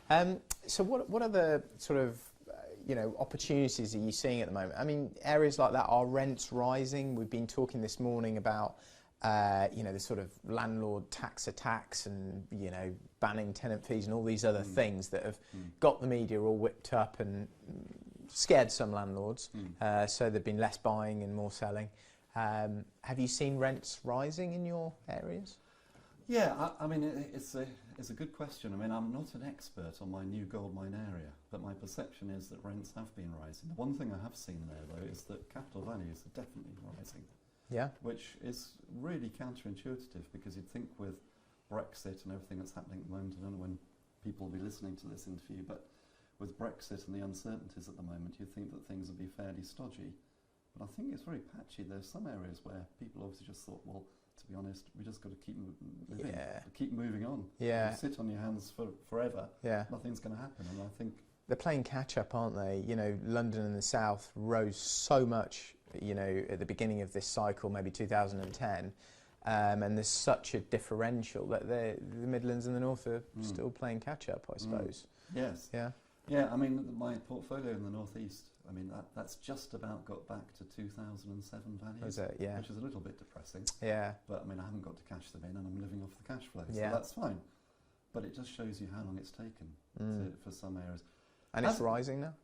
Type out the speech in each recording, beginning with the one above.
So what other sort of opportunities are you seeing at the moment? I mean, areas like that, are rents rising? We've been talking this morning about the sort of landlord tax attacks and banning tenant fees and all these other things that have got the media all whipped up and scared some landlords. So there've been less buying and more selling. Have you seen rents rising in your areas? Yeah, I mean, it's a good question. I mean, I'm not an expert on my new goldmine area, but my perception is that rents have been rising. The one thing I have seen there, though, is that capital values are definitely rising. Yeah. Which is really counterintuitive, because you'd think with Brexit and everything that's happening at the moment, I don't know when people will be listening to this interview, but with Brexit and the uncertainties at the moment, you'd think that things would be fairly stodgy. But I think it's very patchy. There's some areas where people obviously just thought, well, to be honest, we just got to keep moving, keep moving on. Yeah. You sit on your hands forever. Yeah. Nothing's going to happen, and I think they're playing catch up, aren't they? London and the South rose so much, at the beginning of this cycle, maybe 2010, and there's such a differential that the Midlands and the North are still playing catch up, I suppose. Yes. Yeah. Yeah, I mean, my portfolio in the northeast, I mean, that's just about got back to 2007 values. Is it? Yeah. Which is a little bit depressing. Yeah. But I mean, I haven't got to cash them in, and I'm living off the cash flow, so yeah. that's fine. But it just shows you how long it's taken for some areas. And it's rising now?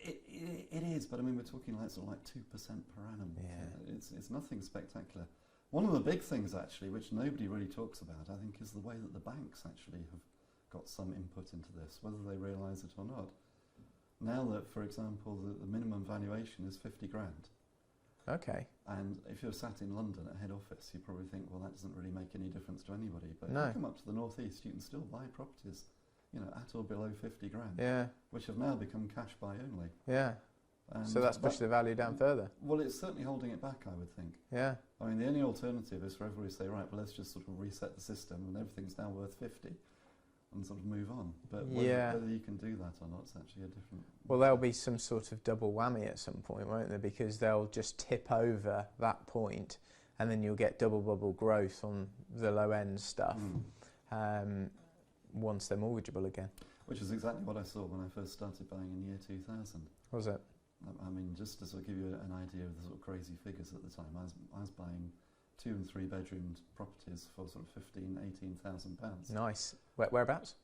It is, but I mean, we're talking sort of like 2% per annum. Yeah. It's nothing spectacular. One of the big things, actually, which nobody really talks about, I think, is the way that the banks actually have got some input into this, whether they realise it or not. Now that, for example, the minimum valuation is 50 grand. Okay. And if you're sat in London at head office, you probably think, well, that doesn't really make any difference to anybody. But if you come up to the northeast, you can still buy properties, at or below 50 grand. Yeah. Which have now become cash buy only. Yeah. And so that's pushed the value down further. Well, it's certainly holding it back, I would think. Yeah. I mean, the only alternative is for everybody to say, right, well, let's just sort of reset the system and everything's now worth 50 and sort of move on. But whether you can do that or not, it's actually a different... Well, there'll be some sort of double whammy at some point, won't there? Because they'll just tip over that point and then you'll get double bubble growth on the low end stuff once they're mortgageable again. Which is exactly what I saw when I first started buying in the year 2000. Was it? I mean, just to sort of give you an idea of the sort of crazy figures at the time, I was buying 2 and 3 bedroomed properties for sort of £18,000. Nice. Whereabouts?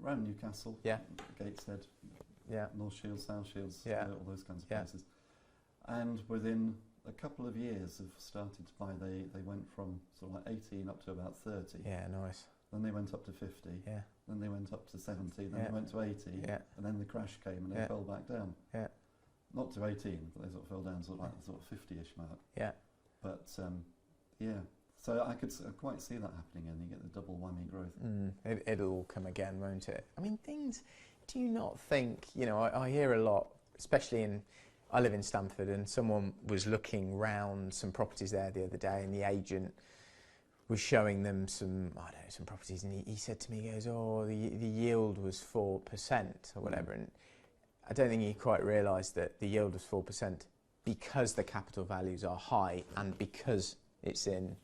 Around Newcastle. Yeah. Gateshead. Yeah. North Shields, South Shields. Yeah. All those kinds of places. And within a couple of years of starting to buy, they went from sort of like 18 up to about 30. Yeah, nice. Then they went up to 50. Yeah. Then they went up to 70. Then they went to 80. Yeah. And then the crash came and they fell back down. Yeah. Not to 18, but they sort of fell down to like the sort of 50-ish mark. Yeah. But yeah, so I could quite see that happening, and you get the double whammy growth. It'll all come again, won't it? I mean, things. Do you not think? I hear a lot, especially I live in Stamford, and someone was looking round some properties there the other day, and the agent was showing them some properties, and he said to me, he goes, "Oh, the yield was 4% or whatever," and I don't think he quite realised that the yield was 4% because the capital values are high and because it's in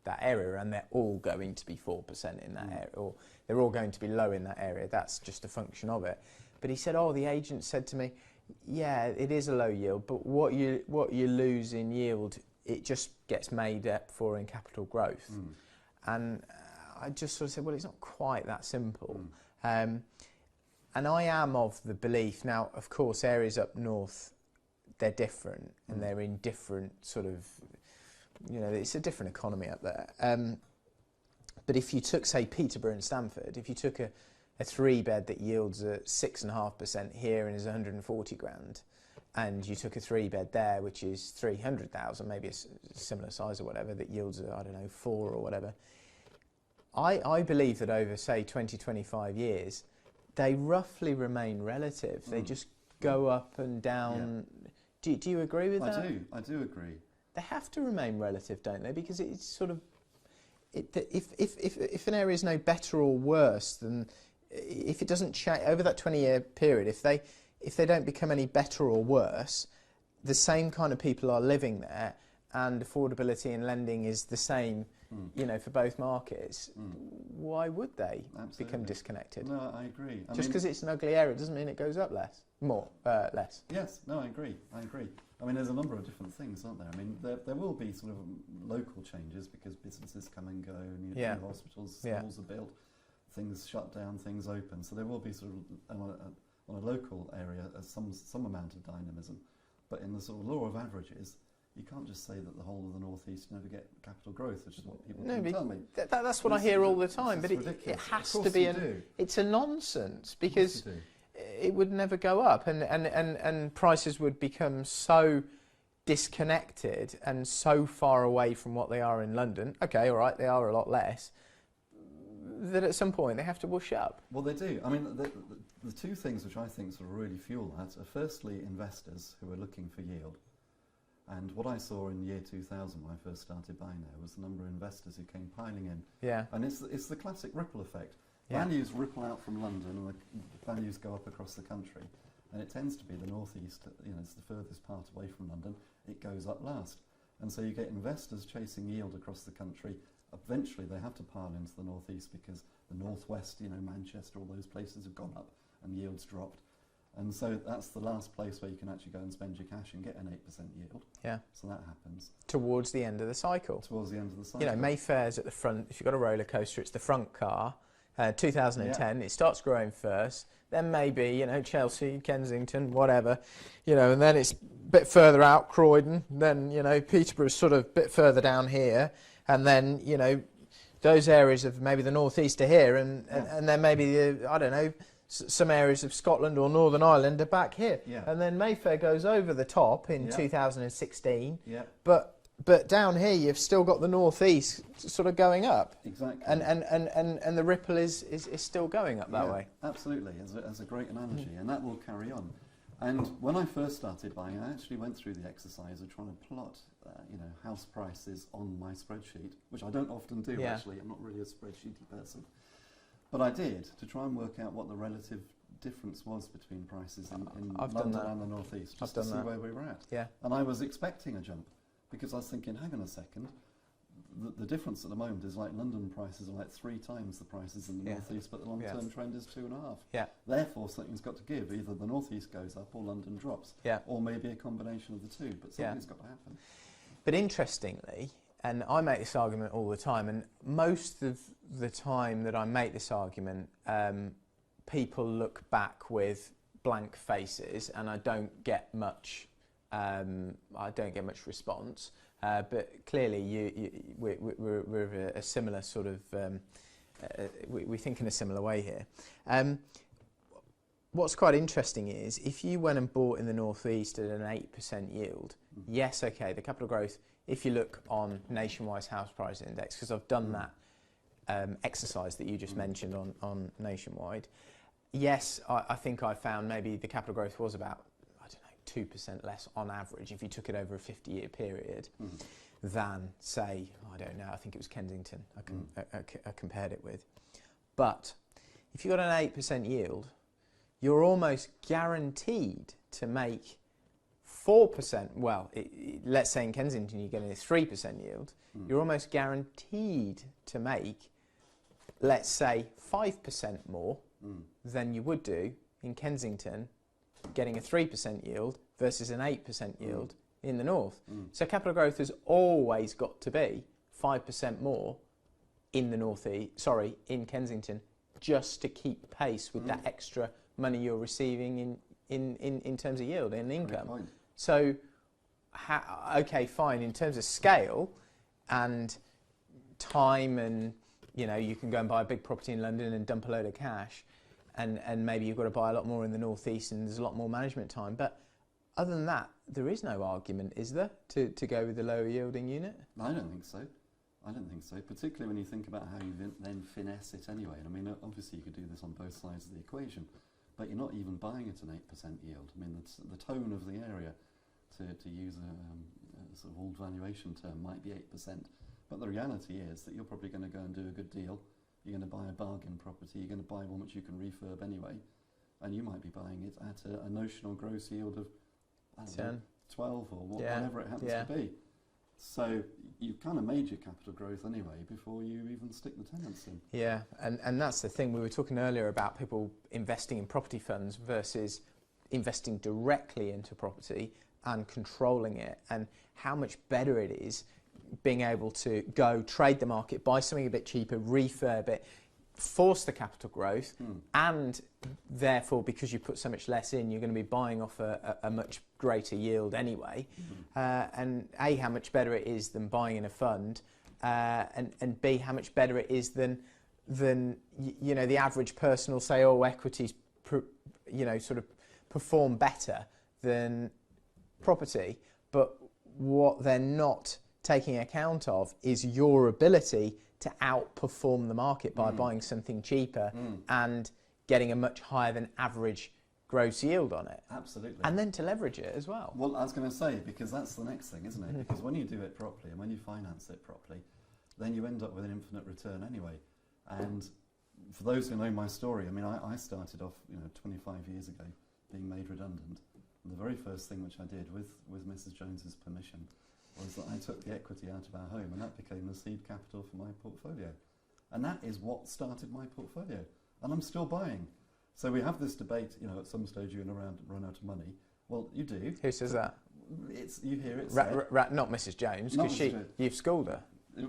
that area, and they're all going to be 4% in that area, or they're all going to be low in that area. That's just a function of it. But he said, the agent said to me, yeah, it is a low yield, but what you lose in yield, it just gets made up for in capital growth. And I just sort of said, well, it's not quite that simple. And I am of the belief, now, of course, areas up north, they're different, and they're in different sort of, it's a different economy up there. But if you took, say, Peterborough and Stamford, if you took a 3-bed that yields at 6.5% here and is 140 grand, and you took a 3-bed there, which is 300,000, maybe a similar size or whatever, that yields, 4 or whatever, I believe that over, say, 20, 25 years, they roughly remain relative. They just go up and down. Yeah. Do you agree with that? I do agree. They have to remain relative, don't they? Because it's sort of, if an area is no better or worse than, if it doesn't change over that 20-year period, if they don't become any better or worse, the same kind of people are living there, and affordability in lending is the same, you know, for both markets, why would they become disconnected? No, I agree. Just because it's an ugly area doesn't mean it goes up less. Less. Yes, no, I agree. I mean, there's a number of different things, aren't there? I mean, there will be sort of local changes because businesses come and go, new hospitals, schools are built, things shut down, things open. So there will be sort of, on a local area, some amount of dynamism. But in the sort of law of averages, you can't just say that the whole of the northeast never get capital growth, which is what people tell me. That's what I hear all the time, but it has to be it's a nonsense, because it would never go up, and prices would become so disconnected and so far away from what they are in London. Okay, all right, they are a lot less, that at some point they have to whoosh up. Well, they do. I mean, the two things which I think sort of really fuel that are firstly investors who are looking for yield. And what I saw in the year 2000 when I first started buying there was the number of investors who came piling in. Yeah. And it's the classic ripple effect. Yeah. Values ripple out from London and the values go up across the country. And it tends to be the northeast, you know, it's the furthest part away from London, it goes up last. And so you get investors chasing yield across the country. Eventually they have to pile into the northeast because the northwest, you know, Manchester, all those places have gone up and yields dropped. And so that's the last place where you can actually go and spend your cash and get an 8% yield. Yeah. So that happens. Towards the end of the cycle. Towards the end of the cycle. You know, Mayfair's at the front. If you've got a roller coaster, it's the front car. 2010, it starts growing first. Then maybe, you know, Chelsea, Kensington, whatever. You know, and then it's a bit further out, Croydon. Then, you know, Peterborough's sort of a bit further down here. And then, you know, those areas of maybe the northeast are here. And then maybe, I don't know, some areas of Scotland or Northern Ireland are back here. Yeah. And then Mayfair goes over the top in 2016. Yeah. But down here you've still got the northeast sort of going up. Exactly. And the ripple is still going up that way. Absolutely, as a great analogy, and that will carry on. And when I first started buying, I actually went through the exercise of trying to plot, you know, house prices on my spreadsheet, which I don't often do actually. I'm not really a spreadsheety person. But I did, to try and work out what the relative difference was between prices in London and the northeast, just to see where we were at. Yeah. And I was expecting a jump, because I was thinking, hang on a second, the difference at the moment is like London prices are like 3 times the prices in the northeast, but the long-term trend is 2.5. Yeah. Therefore, something's got to give. Either the northeast goes up or London drops. Yeah. Or maybe a combination of the two, but something's got to happen. But interestingly, and I make this argument all the time, and most of the time that I make this argument, people look back with blank faces, and I don't get much response. But clearly, we're of a similar sort of. We think in a similar way here. What's quite interesting is if you went and bought in the northeast at an 8% yield, yes, okay, the capital growth. If you look on Nationwide's house price index, because I've done that exercise that you just mentioned on Nationwide, yes, I think I found maybe the capital growth was about, I don't know, 2% less on average if you took it over a 50-year period than, say, I don't know, I think it was Kensington I compared it with. But if you got an 8% yield, you're almost guaranteed to make 4%, well, let's say in Kensington you're getting a 3% yield, you're almost guaranteed to make, let's say, 5% more than you would do in Kensington getting a 3% yield versus an 8% yield in the north. So capital growth has always got to be 5% more in the northeast, in Kensington, just to keep pace with that extra money you're receiving in terms of yield and income. So, okay, fine, in terms of scale and time, and you know, you can go and buy a big property in London and dump a load of cash, and maybe you've got to buy a lot more in the northeast and there's a lot more management time. But other than that, there is no argument, is there, to go with the lower yielding unit? I don't think so. I don't think so, particularly when you think about how you then finesse it anyway. I mean, obviously you could do this on both sides of the equation, but you're not even buying at an 8% yield. I mean, the tone of the area, to use a sort of old valuation term, might be 8%. But the reality is that you're probably going to go and do a good deal. You're going to buy a bargain property. You're going to buy one which you can refurb anyway. And you might be buying it at a notional gross yield of, I don't know, 12 or whatever it happens to be. So you've kind of made your capital growth anyway before you even stick the tenants in. Yeah, and that's the thing. We were talking earlier about people investing in property funds versus investing directly into property and controlling it, and how much better it is being able to go trade the market, buy something a bit cheaper, refurb it, force the capital growth, and therefore, because you put so much less in, you're going to be buying off a much greater yield anyway. And A, how much better it is than buying in a fund, and B, how much better it is than you know, the average person will say, oh, equities sort of perform better than property, but what they're not taking account of is your ability to outperform the market by buying something cheaper and getting a much higher than average gross yield on it. Absolutely. And then to leverage it as well. Well, I was going to say, because that's the next thing, isn't it? Because when you do it properly and when you finance it properly, then you end up with an infinite return anyway. And for those who know my story, I mean, I started off, 25 years ago, being made redundant. And the very first thing which I did with Mrs. Jones's permission was that I took the equity out of our home, and that became the seed capital for my portfolio. And that is what started my portfolio. And I'm still buying. So we have this debate, at some stage you're going to run out of money. Well, you do. Who says that? You hear it said. Not Mrs. Jones, because you've schooled her.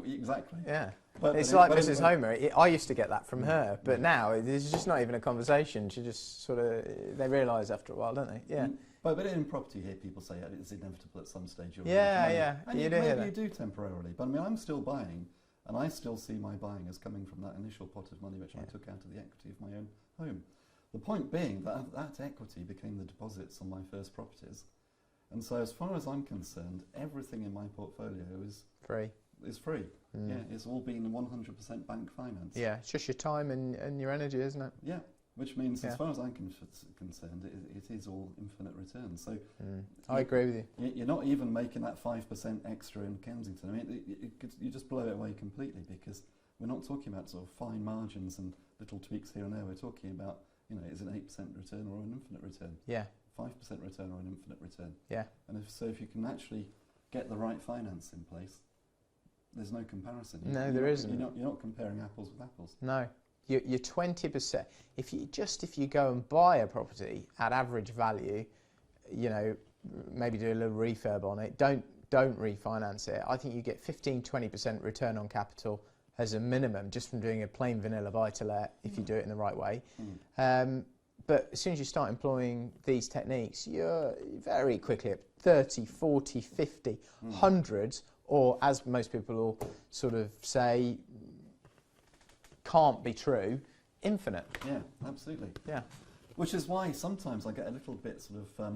Exactly. Yeah. It's like Mrs. Homer. I used to get that from her, but now it's just not even a conversation. She just sort of, they realise after a while, don't they? Yeah. But in property here, people say it's inevitable at some stage. And you do hear that. You do temporarily. But I mean, I'm still buying, and I still see my buying as coming from that initial pot of money which I took out of the equity of my own home. The point being that equity became the deposits on my first properties. And so as far as I'm concerned, everything in my portfolio is free. Yeah, it's all been 100% bank finance. Yeah, it's just your time and your energy, isn't it? Yeah, which means as far as I'm concerned, it is all infinite returns. So I agree with you. You're not even making that 5% extra in Kensington. I mean, you just blow it away completely, because we're not talking about sort of fine margins and little tweaks here and there. We're talking about, is it an 8% return or an infinite return? Yeah. 5% return or an infinite return? Yeah. And if you can actually get the right finance in place, there's no comparison. There isn't. You're not comparing apples with apples. No. You're 20%. If you go and buy a property at average value, maybe do a little refurb on it, don't refinance it, I think you get 15-20% return on capital as a minimum, just from doing a plain vanilla buy-to-let, if you do it in the right way. But as soon as you start employing these techniques, you're very quickly at 30, 40, 50, hundreds, or as most people will sort of say, can't be true, infinite. Yeah, absolutely. Yeah. Which is why sometimes I get a little bit sort of, I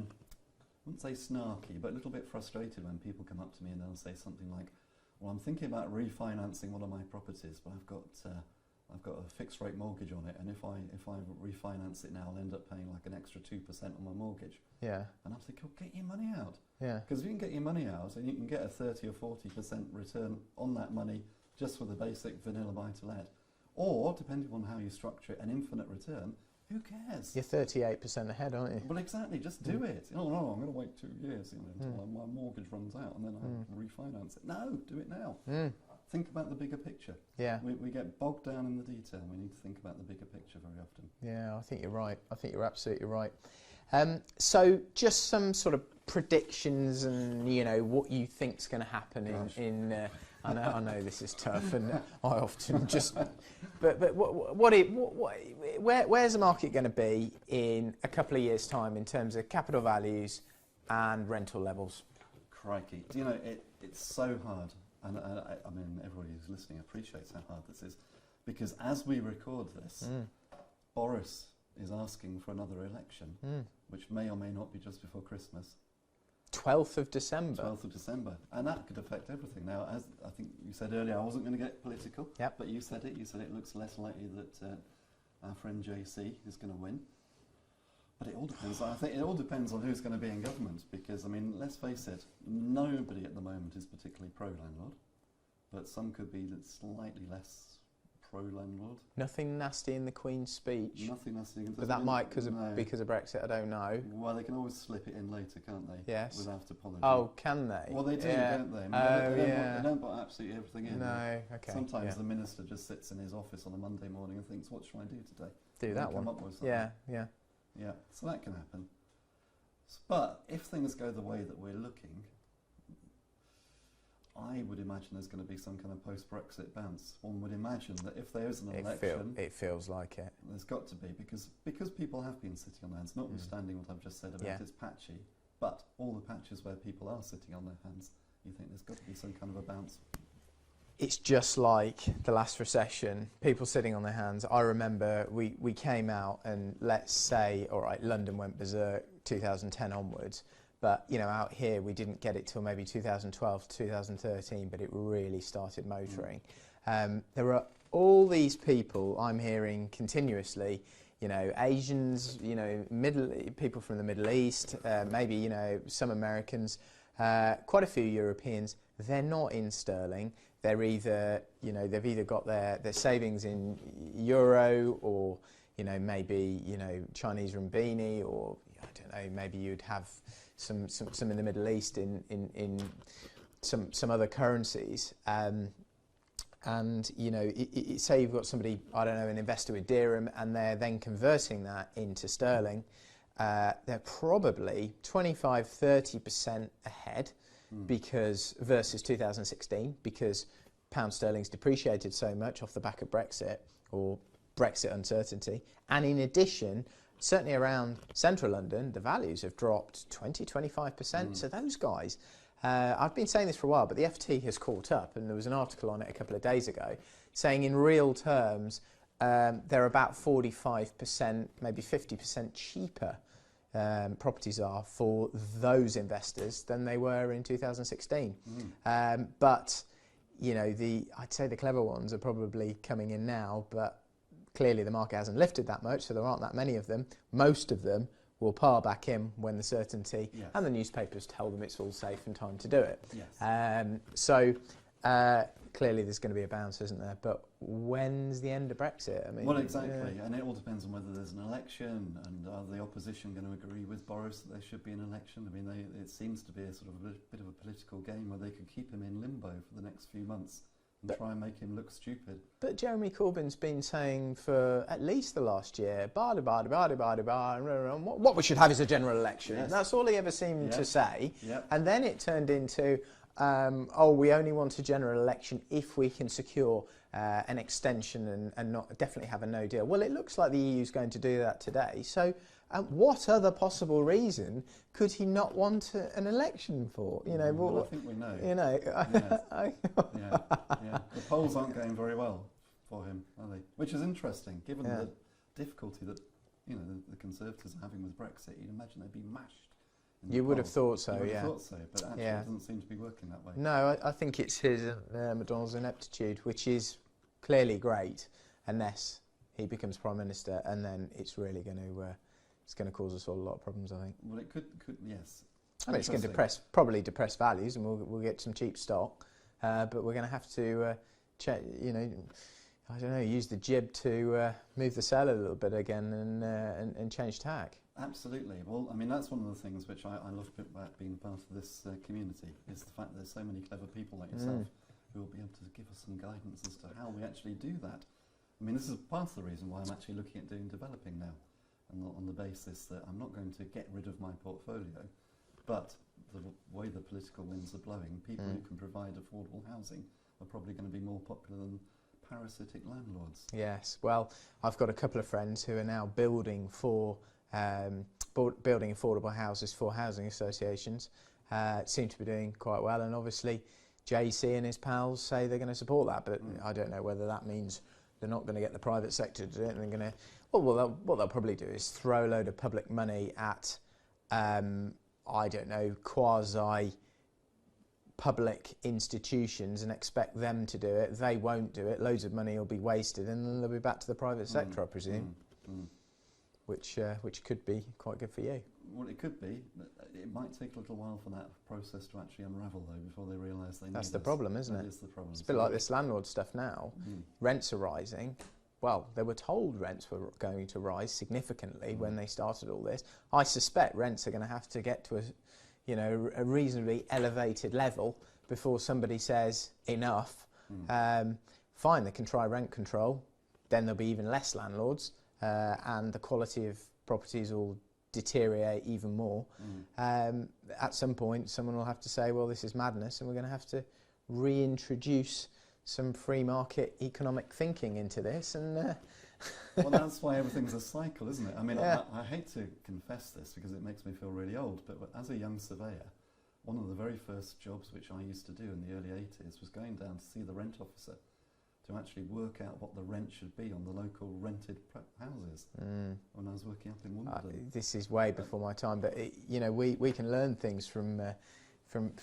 wouldn't say snarky, but a little bit frustrated when people come up to me and they'll say something like, well, I'm thinking about refinancing one of my properties, but I've got a fixed rate mortgage on it, and if I refinance it now, I'll end up paying like an extra 2% on my mortgage. Yeah. And I'm thinking, get your money out. Yeah. Because if you can get your money out and you can get a 30 or 40% return on that money just with a basic vanilla buy-to-let, or depending on how you structure it, an infinite return, who cares? You're 38% ahead, aren't you? Well, exactly. Just do it. No, I'm going to wait 2 years until my mortgage runs out, and then I refinance it. No, do it now. Think about the bigger picture. Yeah. We get bogged down in the detail. We need to think about the bigger picture very often. Yeah, I think you're right. I think you're absolutely right. So just some sort of predictions and, what you think's going to happen in I know this is tough, and I often just. But where's the market going to be in a couple of years' time in terms of capital values and rental levels? Crikey, it's so hard, and I mean everybody who's listening appreciates how hard this is, because as we record this, Boris is asking for another election, which may or may not be just before Christmas. 12th of December. 12th of December. And that could affect everything. Now, as I think you said earlier, I wasn't going to get political, but you said it. You said it looks less likely that our friend JC is going to win. But it all depends. I think it all depends on who's going to be in government, because, I mean, let's face it, nobody at the moment is particularly pro-landlord, but some could be slightly less pro-landlord. Nothing nasty in the Queen's speech. Nothing nasty. But that might because of Brexit. I don't know. Well, they can always slip it in later, can't they? Yes. Without apology. Oh, can they? Well, they do, yeah. don't they? I mean, Yeah. They don't put absolutely everything in. No. Okay. Sometimes the minister just sits in his office on a Monday morning and thinks, "What shall I do today?" Do and that come one. Up with something. Yeah. Yeah. Yeah. So that can happen. But if things go the way that we're looking, I would imagine there's going to be some kind of post-Brexit bounce. One would imagine that if there is an election... It feels like it. There's got to be, because people have been sitting on their hands, notwithstanding what I've just said about it's patchy, but all the patches where people are sitting on their hands, you think there's got to be some kind of a bounce. It's just like the last recession, people sitting on their hands. I remember we came out and let's say, all right, London went berserk 2010 onwards. But, you know, out here, we didn't get it till maybe 2012 to 2013, but it really started motoring. There are all these people I'm hearing continuously, you know, Asians, you know, people from the Middle East, maybe, you know, some Americans, quite a few Europeans. They're not in sterling. They're either, you know, they've either got their savings in euro or, you know, maybe, you know, Chinese renminbi or, I don't know, maybe you'd have some in the Middle East in some other currencies, and you know, say you've got somebody, I don't know, an investor with dirham, and they're then converting that into sterling. They're probably 25-30% ahead because versus 2016 because pound sterling's depreciated so much off the back of Brexit or Brexit uncertainty, and in addition, certainly around central London, the values have dropped 20-25%. So those guys, I've been saying this for a while, but the FT has caught up, and there was an article on it a couple of days ago saying in real terms they're about 45%, maybe 50% cheaper properties are for those investors than they were in 2016. But, you know, I'd say the clever ones are probably coming in now, but clearly the market hasn't lifted that much, so there aren't that many of them. Most of them will pile back in when the certainty and the newspapers tell them it's all safe and time to do it. So clearly there's going to be a bounce, isn't there? But when's the end of Brexit? I mean, well, exactly, and it all depends on whether there's an election, and are the opposition going to agree with Boris that there should be an election? I mean, it seems to be a sort of a bit of a political game where they could keep him in limbo for the next few months. And try and make him look stupid. But Jeremy Corbyn's been saying for at least the last year, what we should have is a general election. Yes. That's all he ever seemed to say. Yep. And then it turned into, we only want a general election if we can secure an extension and not definitely have a no deal. Well, it looks like the EU's going to do that today. So what other possible reason could he not want an election for? You know, well, I think we know. You know, The polls aren't going very well for him, are they? Which is interesting, given the difficulty that you know the Conservatives are having with Brexit. You'd imagine they'd be mashed. You would have thought so, you would have thought so, but actually it doesn't seem to be working that way. No, I think it's his McDonald's ineptitude, which is clearly great, unless he becomes Prime Minister, and then it's really going to. It's going to cause us all a lot of problems, I think. Well, it could yes. I mean, it's going to probably depress values, and we'll get some cheap stock. But we're going to have to, you know, I don't know, use the jib to move the sail a little bit again and change tack. Absolutely. Well, I mean, that's one of the things which I love about being part of this community is the fact that there's so many clever people like yourself who will be able to give us some guidance as to how we actually do that. I mean, this is part of the reason why I'm actually looking at doing developing now. On the basis that I'm not going to get rid of my portfolio, but the way the political winds are blowing, people who can provide affordable housing are probably going to be more popular than parasitic landlords. Yes, well, I've got a couple of friends who are now building affordable houses for housing associations. Seem to be doing quite well, and obviously JC and his pals say they're going to support that, but I don't know whether that means they're not going to get the private sector to do it, and they're going to. Well, what they'll probably do is throw a load of public money at, I don't know, quasi-public institutions and expect them to do it. They won't do it. Loads of money will be wasted, and then they'll be back to the private sector, I presume. which could be quite good for you. Well, it could be. But it might take a little while for that process to actually unravel, though, before they realise they need That's the us. problem, isn't it? That is the problem. It's a bit like this landlord stuff now. Rents are rising. Well, they were told rents were going to rise significantly when they started all this. I suspect rents are going to have to get to a reasonably elevated level before somebody says enough. Fine, they can try rent control. Then there'll be even less landlords, and the quality of properties will deteriorate even more. At some point, someone will have to say, well, this is madness, and we're going to have to reintroduce some free market economic thinking into this. And well, that's why everything's a cycle, isn't it? I mean, Yeah. I hate to confess this because it makes me feel really old, but as a young surveyor, one of the very first jobs which I used to do in the early 80s was going down to see the rent officer to actually work out what the rent should be on the local rented houses when I was working up in Wimbledon. this is way before my time, but we can learn things from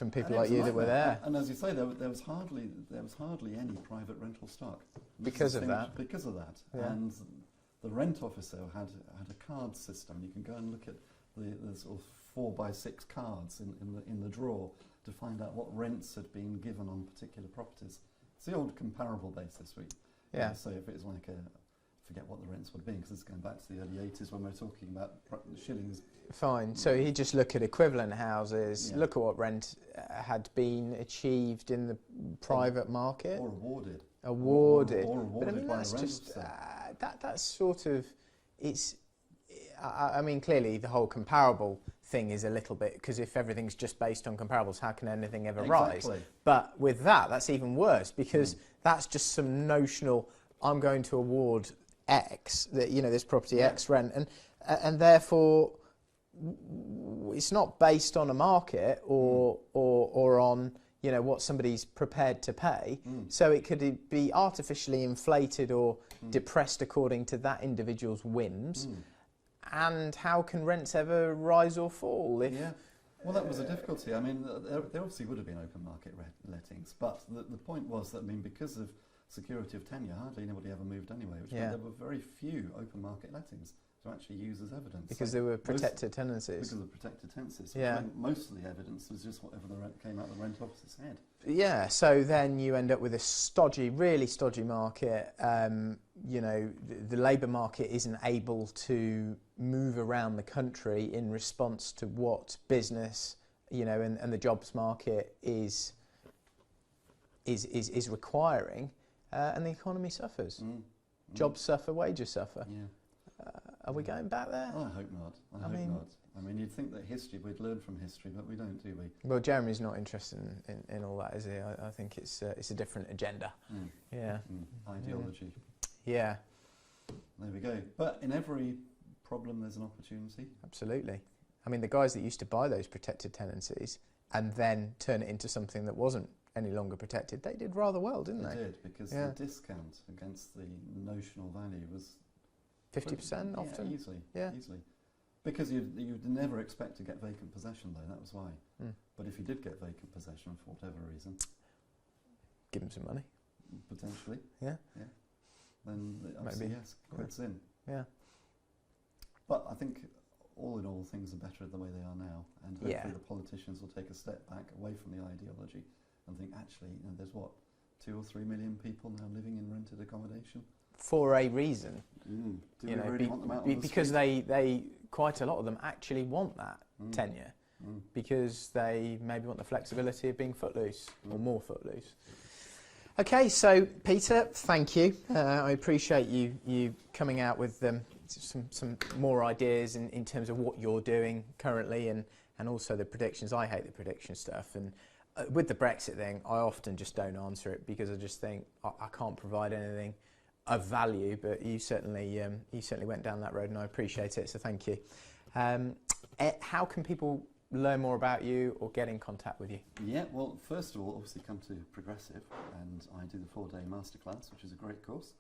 people And like it was you a that were nightmare. there. And as you say, there was hardly any private rental stock Because of that. Because of that, Yeah. and the rent officer had a card system. You can go and look at the sort of 4x6 cards in the drawer to find out what rents had been given on particular properties. It's the old comparable basis. So if it's like forget what the rents would be, because it's going back to the early 80s when we were talking about shillings. Fine. So he'd just look at equivalent houses, Yeah. look at what rent had been achieved in the private market. Or awarded. Awarded. Or But I awarded mean, by that's the rent just, officer. that's sort of, it's, I mean, clearly the whole comparable thing is a little bit, because if everything's just based on comparables, how can anything ever rise? But with that's even worse, because that's just some notional, I'm going to award X, this property X rent, and therefore it's not based on a market or on what somebody's prepared to pay. So it could be artificially inflated or depressed according to that individual's whims. And how can rents ever rise or fall? Well, that was a difficulty. I mean, there obviously would have been open market lettings, but the point was that, I mean, because of security of tenure, hardly anybody ever moved anyway, which meant there were very few open market lettings to actually use as evidence. Because there were protected tenancies. Because of protected tenancies. Meant most of the evidence was just whatever came out the rent officer's head. Yeah, so then you end up with a really stodgy market. The labour market isn't able to move around the country in response to what business, and the jobs market is requiring, and the economy suffers. Jobs suffer, wages suffer. Are we going back there? I hope not. I hope not. I mean, you'd think that we'd learn from history, but we don't, do we? Well, Jeremy's not interested in all that, is he? I think it's a different agenda. Ideology. Yeah. There we go. But in every problem, there's an opportunity. Absolutely. I mean, the guys that used to buy those protected tenancies and then turn it into something that wasn't any longer protected, they did rather well, didn't they? They did, because the discount against the notional value was 50% often? Yeah, easily. Because you'd never expect to get vacant possession, though, that was why. But if you did get vacant possession for whatever reason... Give them some money. Potentially. Yeah. Then, obviously, yes, quits in. Yeah. But I think, all in all, things are better the way they are now, and hopefully the politicians will take a step back away from the ideology and think, actually, there's 2 or 3 million people now living in rented accommodation. For a reason. Do we really want them out on the because street? they quite a lot of them actually want that tenure, because they maybe want the flexibility of being footloose or more footloose. Okay, so Peter, thank you. I appreciate you coming out with some more ideas in terms of what you're doing currently and also the predictions. I hate the prediction stuff, and with the Brexit thing, I often just don't answer it because I just think I can't provide anything of value. But you certainly went down that road, and I appreciate it. So thank you. How can people learn more about you or get in contact with you? Yeah, well, first of all, obviously come to Progressive, and I do the 4-day masterclass, which is a great course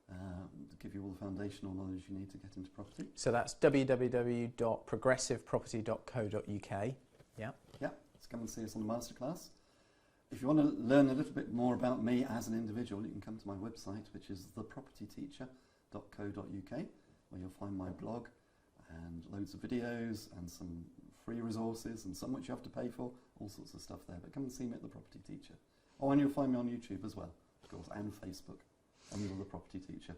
to give you all the foundational knowledge you need to get into property. So that's www.progressiveproperty.co.uk. Yeah. Yeah, so come and see us on the masterclass. If you want to learn a little bit more about me as an individual, you can come to my website, which is thepropertyteacher.co.uk. where you'll find my blog and loads of videos and some free resources and some which you have to pay for, all sorts of stuff there. But come and see me at The Property Teacher. Oh, and you'll find me on YouTube as well, of course, and Facebook, under The Property Teacher.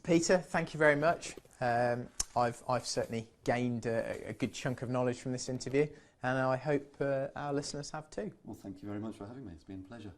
Peter, thank you very much. I've certainly gained a good chunk of knowledge from this interview, and I hope our listeners have too. Well, thank you very much for having me. It's been a pleasure.